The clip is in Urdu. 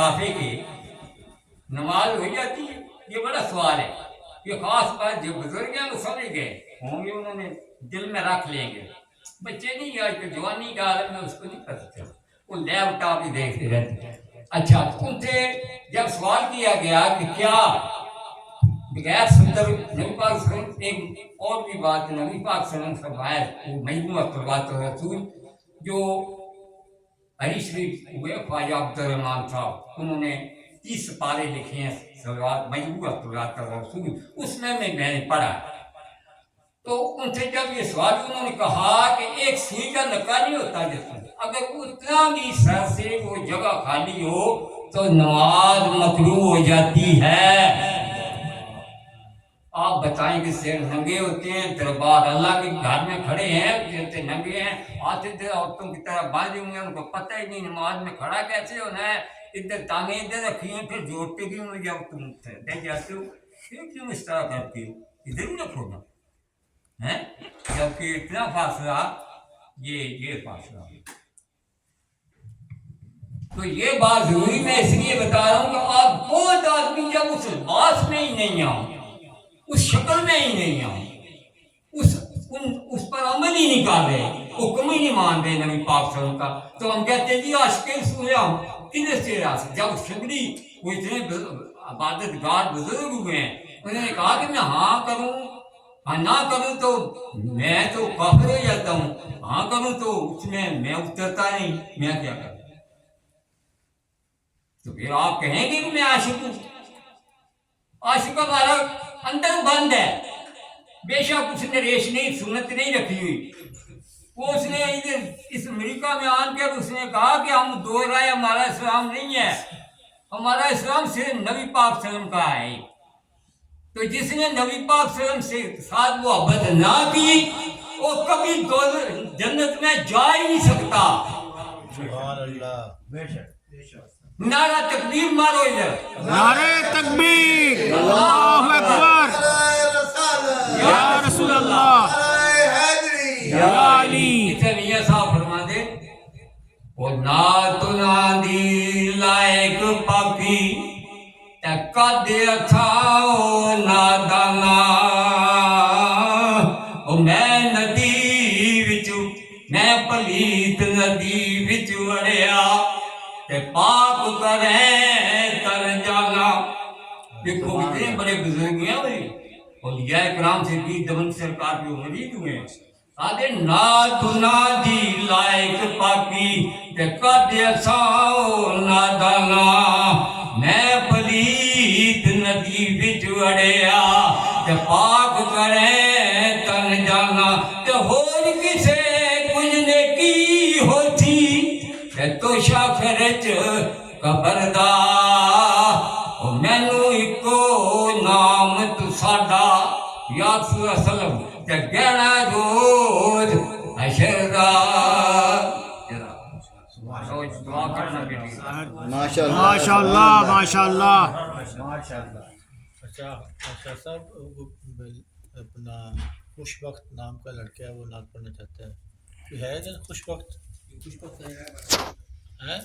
مسافے کے نماز ہو جاتی ہے؟ یہ بڑا سوال ہے. یہ خاص بات جو بزرگ ہیں وہ سمجھ گئے ہوں گے، انہوں نے دل میں رکھ لیں گے. بچے نہیں آج کے جوانی کا عالم ہے، اس کو نہیں پتہ چلتا، وہ لیپ ٹاپ بھی دیکھتے رہتے ہیں. اچھا، ان سے جب سوال کیا گیا کہ کیا بغیر سندر نبی پاک صلی اللہ علیہ وسلم، ایک اور بھی بات نبی پاک صلی اللہ علیہ وسلم فرمایا وہ مجموعہ طلبات رسول جو حدیث شریف ہوئے، خواجہ عبد الرحمان صاحب، انہوں نے 30 سپارے لکھے ہیں صلوات مجموعہ طلبات رسول، اس میں نے پڑھا. تو ان سے جب یہ سوال انہوں نے کہا کہ ایک سوئی کا نکا نہیں ہوتا جس میں، اگر اتنا بھی سر سے وہ جگہ خالی ہو تو نماز مطلوب ہو جاتی ہے. آپ بتائیں کہ سیر ننگے ہوتے ہیں، دربار اللہ کے گھر میں کھڑے ہیں، جیسے ننگے ہیں، آتے تھے عورتوں کی طرح باندھے ہوئے ہیں، ان کو پتہ ہی نہیں نماز میں کھڑا کیسے ہونا ہے. ادھر ٹانگیں ادھر رکھی ہیں، پھر جوڑتے بھی ہوں جب تم بیٹھ جاتے ہو، پھر کیوں اس طرح کرتے ہو، ادھر ہی رکھو نا ہے. جبکہ اتنا فاصلہ، یہ فاصلہ. تو یہ بات ضروری میں اس لیے بتا رہا ہوں کہ آپ بہت آدمی جب اس لباس میں ہی نہیں آؤ، اس شکل میں ہی نہیں آؤ، اس پر عمل ہی نہیں کر رہے، حکم ہی نہیں مان رہے نبی پاک صلی اللہ علیہ وسلم کا، تو ہم کہتے ہیں جی عاشق رسول ہم کدھر سے راست. جب شبری وہ اتنے عبادت گار بزرگ ہوئے ہیں، انہوں نے کہا کہ میں ہاں کروں ہاں نہ کروں تو میں تو کافر ہو جاتا ہوں، ہاں کروں تو اس میں اترتا نہیں، میں کیا کروں. تو پھر آپ کہیں گے کہ میں عاشق ہوں. عاشق ہمارا اندر بند ہے، بے شک اس نے ریش نہیں سنت نہیں رکھی ہوئی. وہ اس نے اس امریکہ میں آن کر اس نے کہا کہ ہم دو رائے، ہمارا اسلام نہیں ہے، ہمارا اسلام صرف نبی پاک صلی اللہ علیہ وسلم کا ہے. تو جس نے نبی پاک صلی اللہ علیہ وسلم سے ساتھ محبت نہ کی وہ کبھی جنت میں جا ہی نہیں سکتا. سبحان اللہ. بے شک. نعرہ تکبیر مارو ادھر، نعرہ تکبیر، اللہ اکبر، یا رسول اللہ، یا علی. اسے میاں صاحب فرما دے وہ نات نادی لائق پاپی قد اتھاؤ نادانا. او میں ندی وچ میں پلیت ندی وچ وڑیا تے پاک کریں تر جانا. دیکھو کتنے بڑے بزرگ ہیں بھائی، اولیاء کرام سے بھی دمن سرکار کے مرید ہوئے ہیں. آدھے نات نادی لائق پاکی تے قد اتھاؤ نادانا. میں پلیت ندی وچ وڑیا تے پاک کریں تن جانا. تے ہور کسے کچھ نیکی ہوتی تے تو شاخر چ قبر دا. او مینوں اکو نام تو ساڈا یا رسول اللہ صلی اللہ علیہ وسلم تے گہنا روز حشر دا. دعا کرنا بیٹی. ماشاء اللہ. ماشاء اللہ، ماشاء اللہ. اچھا صاحب، وہ اپنا خوش وقت نام کا لڑکا ہے، وہ نعت پڑھنا چاہتا ہے، کوئی ہے خوش وقت؟ ہے